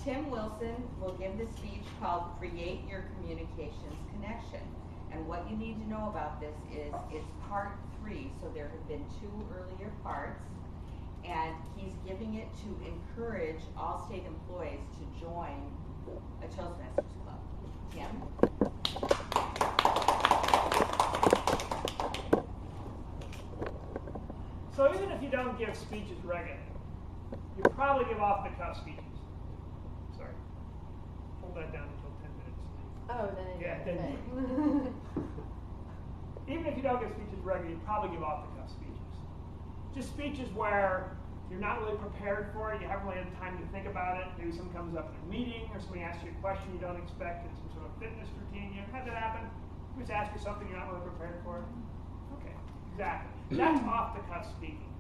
Tim Wilson will give the speech called Create Your Communications Connection. And what you need to know about this is it's part 3, so there have been 2 earlier parts. And he's giving it to encourage all state employees to join a Toastmasters Club. Tim? So even if you don't give speeches regularly, you probably give off-the-cuff speeches. Sorry. Hold that down until 10 minutes. Oh, then Yeah, then even if you don't give speeches regularly, you probably give off-the-cuff speeches. Just speeches where you're not really prepared for it, you haven't really had time to think about it, maybe something comes up in a meeting, or somebody asks you a question you don't expect, it's some sort of fitness routine. You ever had that happen? You just ask you something you're not really prepared for? Okay, exactly. That's off-the-cuff speaking.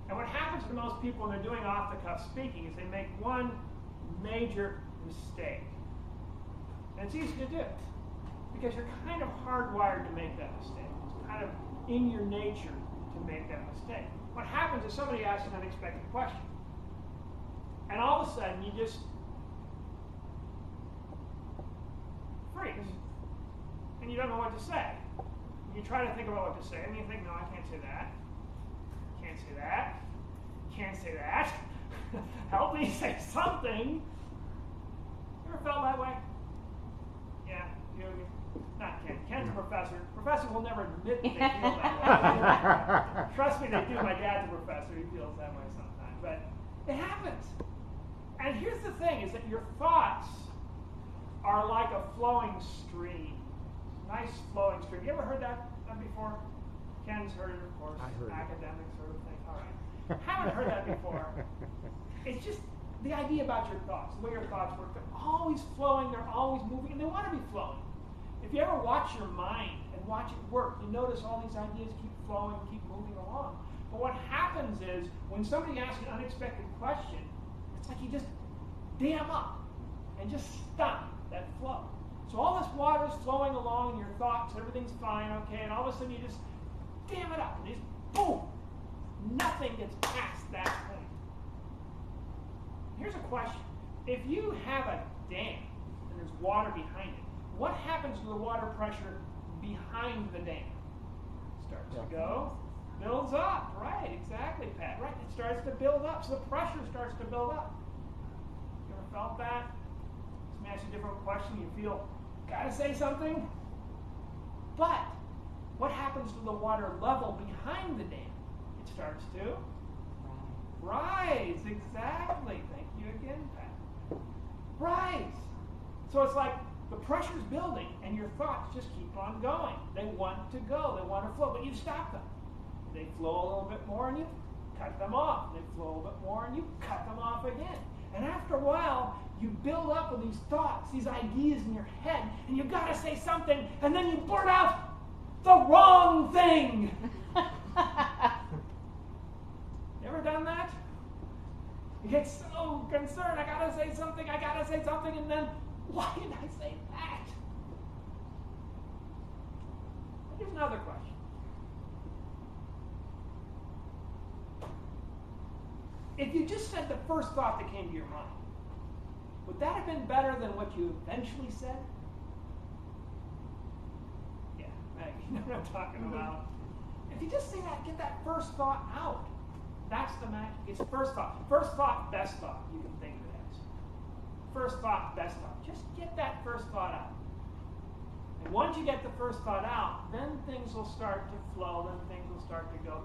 And what happens to most people when they're doing off-the-cuff speaking is they make one major mistake. And it's easy to do, because you're kind of hardwired to make that mistake. It's kind of in your nature to make that mistake. What happens is somebody asks an unexpected question. And all of a sudden, you just freeze. And you don't know what to say. You try to think about what to say, and you think, no, I can't say that. Can't say that. Can't say that. Help me say something. You ever felt that way? Yeah, you not Ken. Ken's a professor. Professors will never admit that they feel that way. Trust me, they do. My dad's a professor. He feels that way sometimes. But it happens. And here's the thing, is that your thoughts are like a flowing stream. Nice flowing stream. You ever heard that before? Ken's heard it, of course. Academics sort of thing. All right. Haven't heard that before. It's just the idea about your thoughts, the way your thoughts work. They're always flowing, they're always moving, and they want to be flowing. If you ever watch your mind and watch it work, you notice all these ideas keep flowing, keep moving along. But what happens is, when somebody asks an unexpected question, it's like you just dam up and just stop that flow. So all this water is flowing along in your thoughts, everything's fine, okay, and all of a sudden you just dam it up, and just boom, nothing gets past that point. Here's a question. If you have a dam and there's water behind it, what happens to the water pressure behind the dam? It starts to go, builds up, right, exactly, Pat, right, it starts to build up, so the pressure starts to build up. You ever felt that? Let me ask you a different question. You feel, gotta say something? But what happens to the water level behind the dam? It starts to rise. Exactly. Thank you again, Pat. Rise. So it's like the pressure's building and your thoughts just keep on going. They want to go. They want to flow, but you stop them. They flow a little bit more and you cut them off. They flow a little bit more and you cut them off again. And after a while, you build up with these thoughts, these ideas in your head, and you gotta say something, and then you blurt out the wrong thing. You ever done that? You get so concerned, I gotta say something, and then, why did I say that? Here's another question. If you just said the first thought that came to your mind, would that have been better than what you eventually said? Yeah, Maggie, you know what I'm talking about. If you just say that, get that first thought out. That's the magic. It's first thought. First thought, best thought, you can think of it as. First thought, best thought. Just get that first thought out. And once you get the first thought out, then things will start to flow, then things will start to go.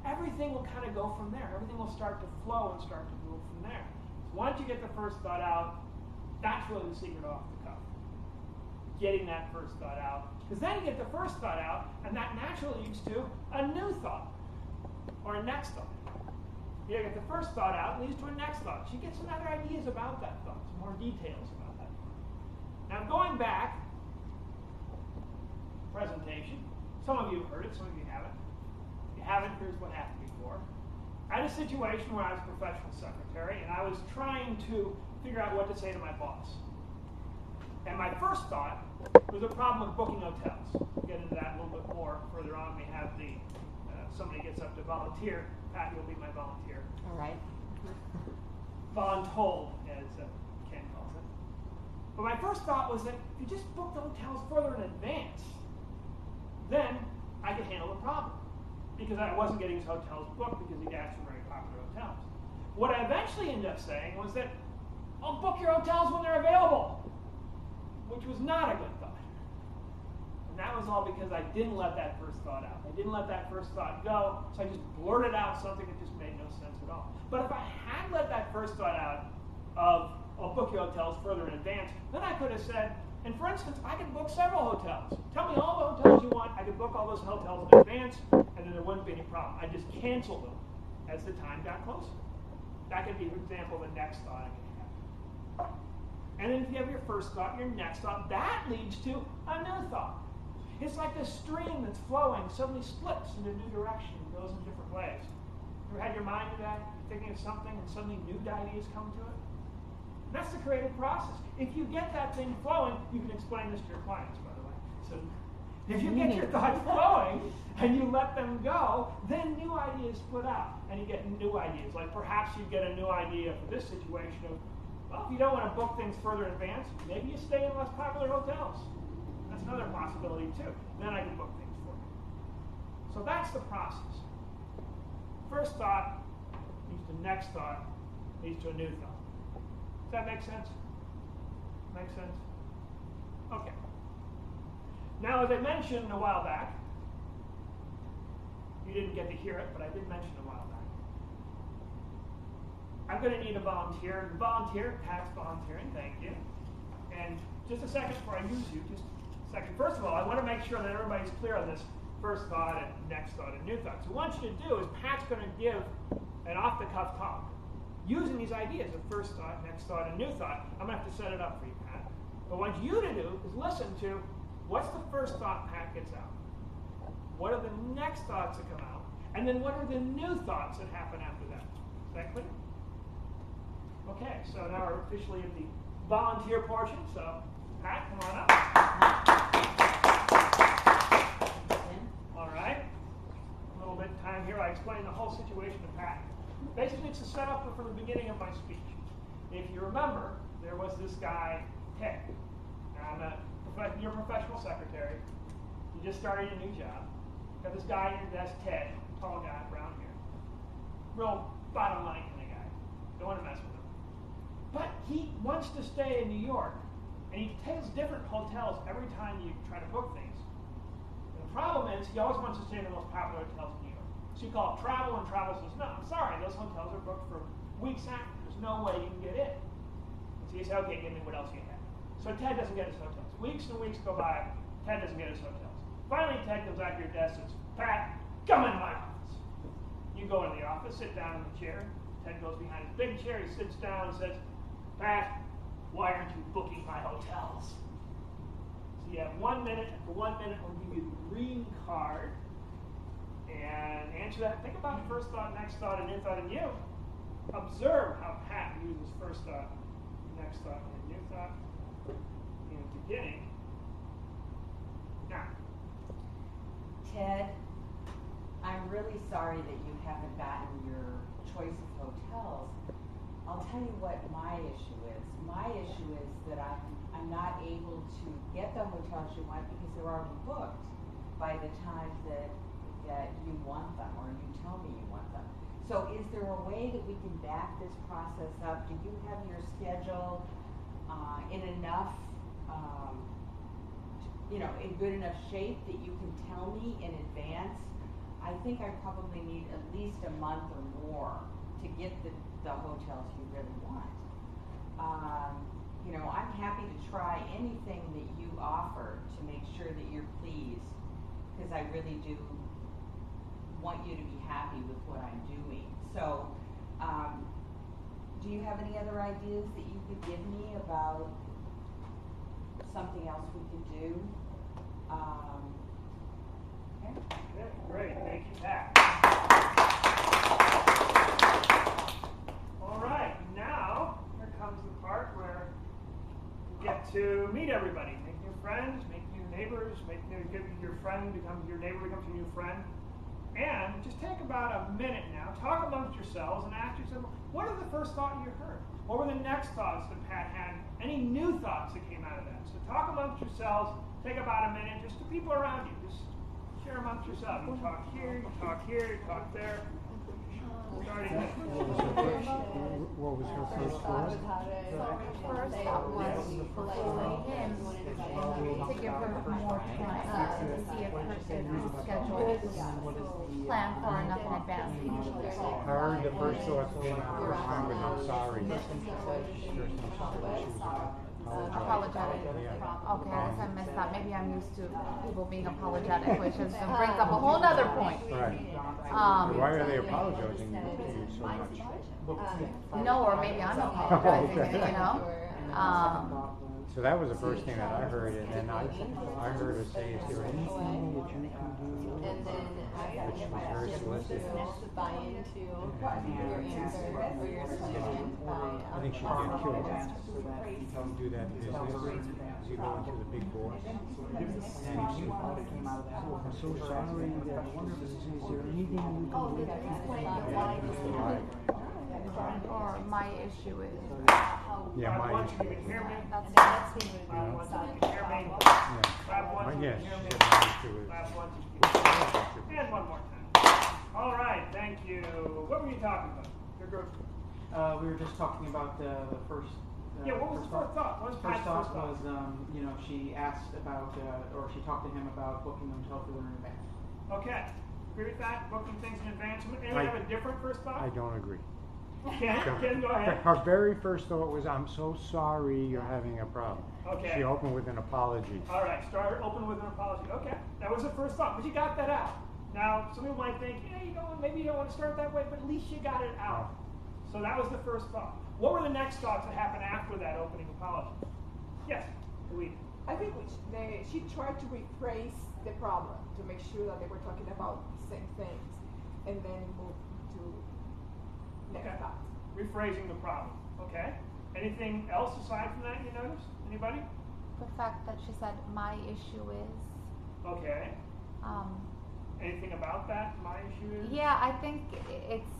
Everything will kind of go from there. Everything will start to flow and start to move from there. So once you get the first thought out, that's really the secret off the cuff. Getting that first thought out. Because then you get the first thought out, and that naturally leads to a new thought, or a next thought. You get the first thought out, leads to a next thought. So you get some other ideas about that thought, some more details about that thought. Now going back, presentation. Some of you have heard it, some of you haven't. If you haven't, here's what happened before. I had a situation where I was a professional secretary, and I was trying to figure out what to say to my boss. And my first thought was a problem with booking hotels. We'll get into that a little bit more further on. We have the somebody gets up to volunteer. Pat, you'll be my volunteer. All right. Voluntold, as But my first thought was that if you just book the hotels further in advance, then I could handle the problem. Because I wasn't getting his hotels booked because he'd asked for very popular hotels. What I eventually ended up saying was that I'll book your hotels when they're available, which was not a good thought. And that was all because I didn't let that first thought out. I didn't let that first thought go, so I just blurted out something that just made no sense at all. But if I had let that first thought out of I'll book your hotels further in advance, then I could have said, and for instance, I could book several hotels. Tell me all the hotels you want, I could book all those hotels in advance, and then there wouldn't be any problem. I just canceled them as the time got closer. That could be, for example, the next thought I could have. And then if you have your first thought, your next thought, that leads to a new thought. It's like this stream that's flowing suddenly splits in a new direction and goes in different ways. Ever had your mind do that? You're thinking of something and suddenly new ideas come to it? And that's the creative process. If you get that thing flowing, you can explain this to your clients, by the way. So if you get your thoughts flowing and you let them go, then new ideas split out. And you get new ideas. Like perhaps you get a new idea for this situation of, well, if you don't want to book things further in advance, maybe you stay in less popular hotels. That's another possibility too. Then I can book things for you. So that's the process. First thought leads to next thought, leads to a new thought. Does that make sense? Make sense? Okay. Now, as I mentioned a while back, you didn't get to hear it, but I did mention a while back. I'm going to need a volunteer. Volunteer, Pat's volunteering, thank you. And just a second before I use you, just a second. First of all, I want to make sure that everybody's clear on this first thought and next thought and new thought. So what I want you to do is Pat's going to give an off-the-cuff talk using these ideas of first thought, next thought, and new thought. I'm going to have to set it up for you, Pat. What I want you to do is listen to what's the first thought Pat gets out? What are the next thoughts that come out? And then what are the new thoughts that happen after that? Is that clear? Okay, so now we're officially at the volunteer portion. So, Pat, come on up. All right. A little bit of time here. I explain the whole situation to Pat. Basically, it's a setup from the beginning of my speech. If you remember, there was this guy, Ted. You're a professional secretary. You just started a new job. Got this guy in your desk, Ted, tall guy, brown hair. Real bottom line kind of guy. Don't want to mess with him. But he wants to stay in New York, and he takes different hotels every time you try to book things. And the problem is, he always wants to stay in the most popular hotels in New York. So you call it travel, and travel says, no, I'm sorry, those hotels are booked for weeks after. There's no way you can get in. So you say, okay, give me what else you have. So Ted doesn't get his hotels. Weeks and weeks go by, Ted doesn't get his hotels. Finally, Ted comes out to your desk and says, Pat, come into my office. You go into the office, sit down in the chair. Ted goes behind his big chair, he sits down and says, Pat, why aren't you booking my hotels? So you have 1 minute. For 1 minute, we'll give you the green card. And answer that. Think about first thought, next thought, and new thought, and you. Observe how Pat uses first thought, next thought, and new thought in the beginning. Now, Ted, I'm really sorry that you haven't gotten your choice of hotels. I'll tell you what my issue is. My issue is that I'm not able to get the hotels you want because they're already booked by the time that you want them or you tell me you want them. So is there a way that we can back this process up? Do you have your schedule in enough, in good enough shape that you can tell me in advance? I think I probably need at least a month or more to get the hotels you really want. I'm happy to try anything that you offer to make sure that you're pleased, because I really do want you to be happy with what I'm doing. So, do you have any other ideas that you could give me about something else we could do? okay, great. Thank you, Pat. All right, now here comes the part where you get to meet everybody, make new friends, make new neighbors, your friend becomes your neighbor becomes your new friend. And just take about a minute now, talk amongst yourselves and ask yourself, what are the first thought you heard? What were the next thoughts that Pat had? Any new thoughts that came out of that? So talk amongst yourselves. Take about a minute, just the people around you. Just share amongst yourselves. You talk here, you talk here, you talk there. Starting with What was her first thought? First thought was to give her more time to see if her schedule planned far enough in advance. Her, the first thought came out the first time was, I'm sorry. Apologetic. Yeah. Okay, I guess I missed that. Maybe I'm used to people being apologetic, which is, brings up a whole nother point. Right. Why are they apologizing to you so much? No, or maybe I'm apologizing, you know? So that was the first thing that I heard, and then I heard her say, is there anything that you can do? And then Which was very solicited. buy into your answer or your solution by I think she'd get killed. You do that business, you go into the big boss. I'm so sorry that is there anything you can do? Or my issue is, Yeah, clap my once, issue. you can hear me. that's Clap once, you can hear me. Clap once, you Yes, can hear me. my issue is. Clap once, you can hear me. And one more time. All right, thank you. What were you talking about? Your group. We were just talking about the first. Yeah, what was the first thought? What was Pat's First thought first thought? was, you know, she asked about, or she talked to him about booking the hotel for in advance. Okay. Agree with that? Booking things in advance. Anyone I- have a different first thought? I don't agree. Ken, go ahead. Her very first thought was, I'm so sorry you're having a problem. Okay. She opened with an apology. All right, start open with an apology. Okay, that was the first thought, but you got that out. Now, some people might think, yeah, maybe you don't want to start that way, but at least you got it out. So that was the first thought. What were the next thoughts that happened after that opening apology? Yes, Louise. I think she tried to rephrase the problem to make sure that they were talking about the same things, and then move to next Okay. thought. Rephrasing the problem. Okay. Anything else aside from that you noticed? Anybody? the fact that she said, my issue is, Okay. um, Anything about that? My issue is? yeah, I think it's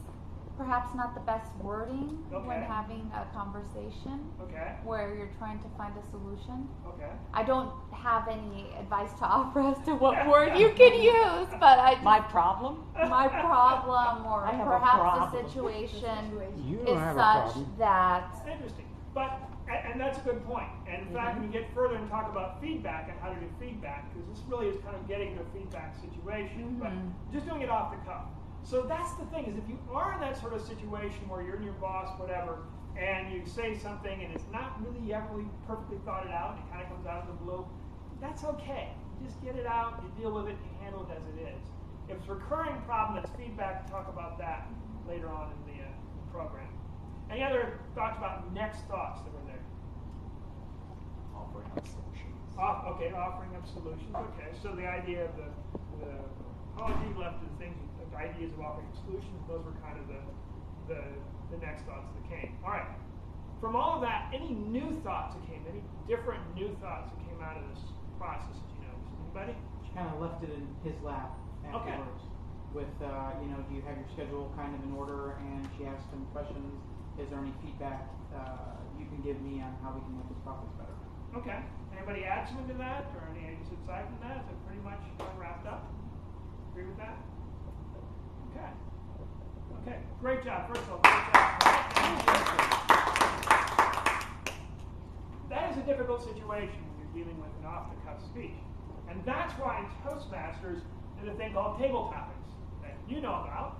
perhaps not the best wording when Okay. having a conversation Okay. where you're trying to find a solution. Okay. I don't have any advice to offer as to what word you can use, but I just, My problem? my problem or I have a perhaps problem. the situation You is don't have a such problem. that Interesting. But, and that's a good point. And in fact, when we get further and talk about feedback and how to do feedback, because this really is kind of getting to a feedback situation, but just doing it off the cuff. So that's the thing, is if you are in that sort of situation where you're in your boss, whatever, and you say something and it's not really ever really perfectly thought it out, and it kind of comes out of the blue, that's okay. You just get it out, you deal with it, you handle it as it is. If it's a recurring problem that's feedback, talk about that later on in the program. Any other thoughts about next thoughts that were there? Offering up solutions. Okay, offering up solutions. Okay, so the idea of the apology left to the things, the ideas of offering up solutions. Those were kind of the next thoughts that came. All right. From all of that, any new thoughts that came? Any different new thoughts that came out of this process? That you noticed? Anybody? She kind of left it in his lap afterwards. With, you know, do you have your schedule kind of in order? And she asked him questions. Is there any feedback you can give me on how we can make this process better? Okay. Anybody add something to that, or any ideas aside from that? Is it pretty much wrapped up? Agree with that? Okay. Okay. Great job. First of all, great job. That is a difficult situation when you're dealing with an off-the-cuff speech. And that's why in Toastmasters there's a thing called table topics that you know about.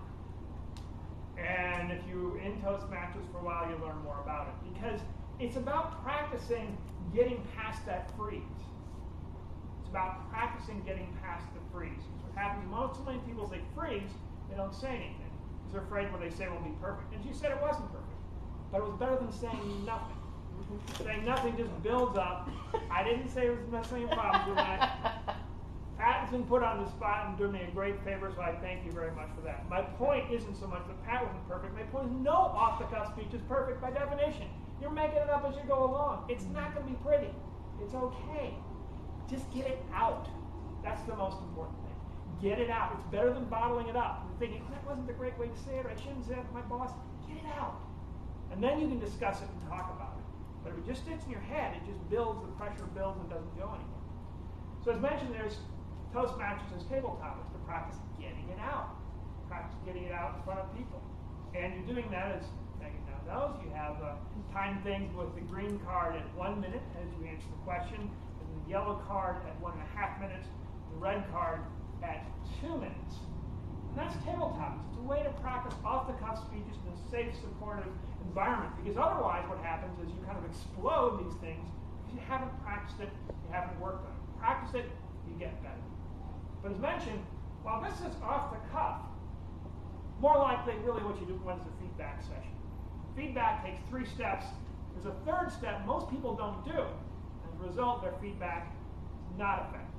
And if you're in Toastmasters for a while, you'll learn more about it. Because it's about practicing getting past that freeze. It's about practicing getting past the freeze. What happens most, so many people say freeze, they don't say anything. Because they're afraid what they say won't be perfect. And she said it wasn't perfect. But it was better than saying nothing. Saying nothing just builds up. I didn't say there was necessarily problems with that. Pat has been put on the spot and doing me a great favor, so I thank you very much for that. My point isn't so much that Pat wasn't perfect. My point is no off-the-cuff speech is perfect by definition. You're making it up as you go along. It's not going to be pretty. It's okay. Just get it out. That's the most important thing. Get it out. It's better than bottling it up and thinking, that wasn't the great way to say it, or I shouldn't say it to my boss. Get it out. And then you can discuss it and talk about it. But if it just sits in your head, it just builds, the pressure builds and doesn't go anywhere. So as mentioned, there's Toastmasters as tabletop. It's to practice getting it out. Practice getting it out in front of people. And you're doing that, as Megan now knows. You have time things with the green card at 1 minute as you answer the question, and the yellow card at 1.5 minutes, the red card at 2 minutes. And that's tabletop. It's a way to practice off-the-cuff speeches in a safe, supportive environment. Because otherwise what happens is you kind of explode these things because you haven't practiced it, you haven't worked on it. Practice it, you get better. But as mentioned, while this is off-the-cuff, more likely really what you do when it's a feedback session. Feedback takes 3 steps. There's a third step most people don't do. As a result, their feedback is not effective.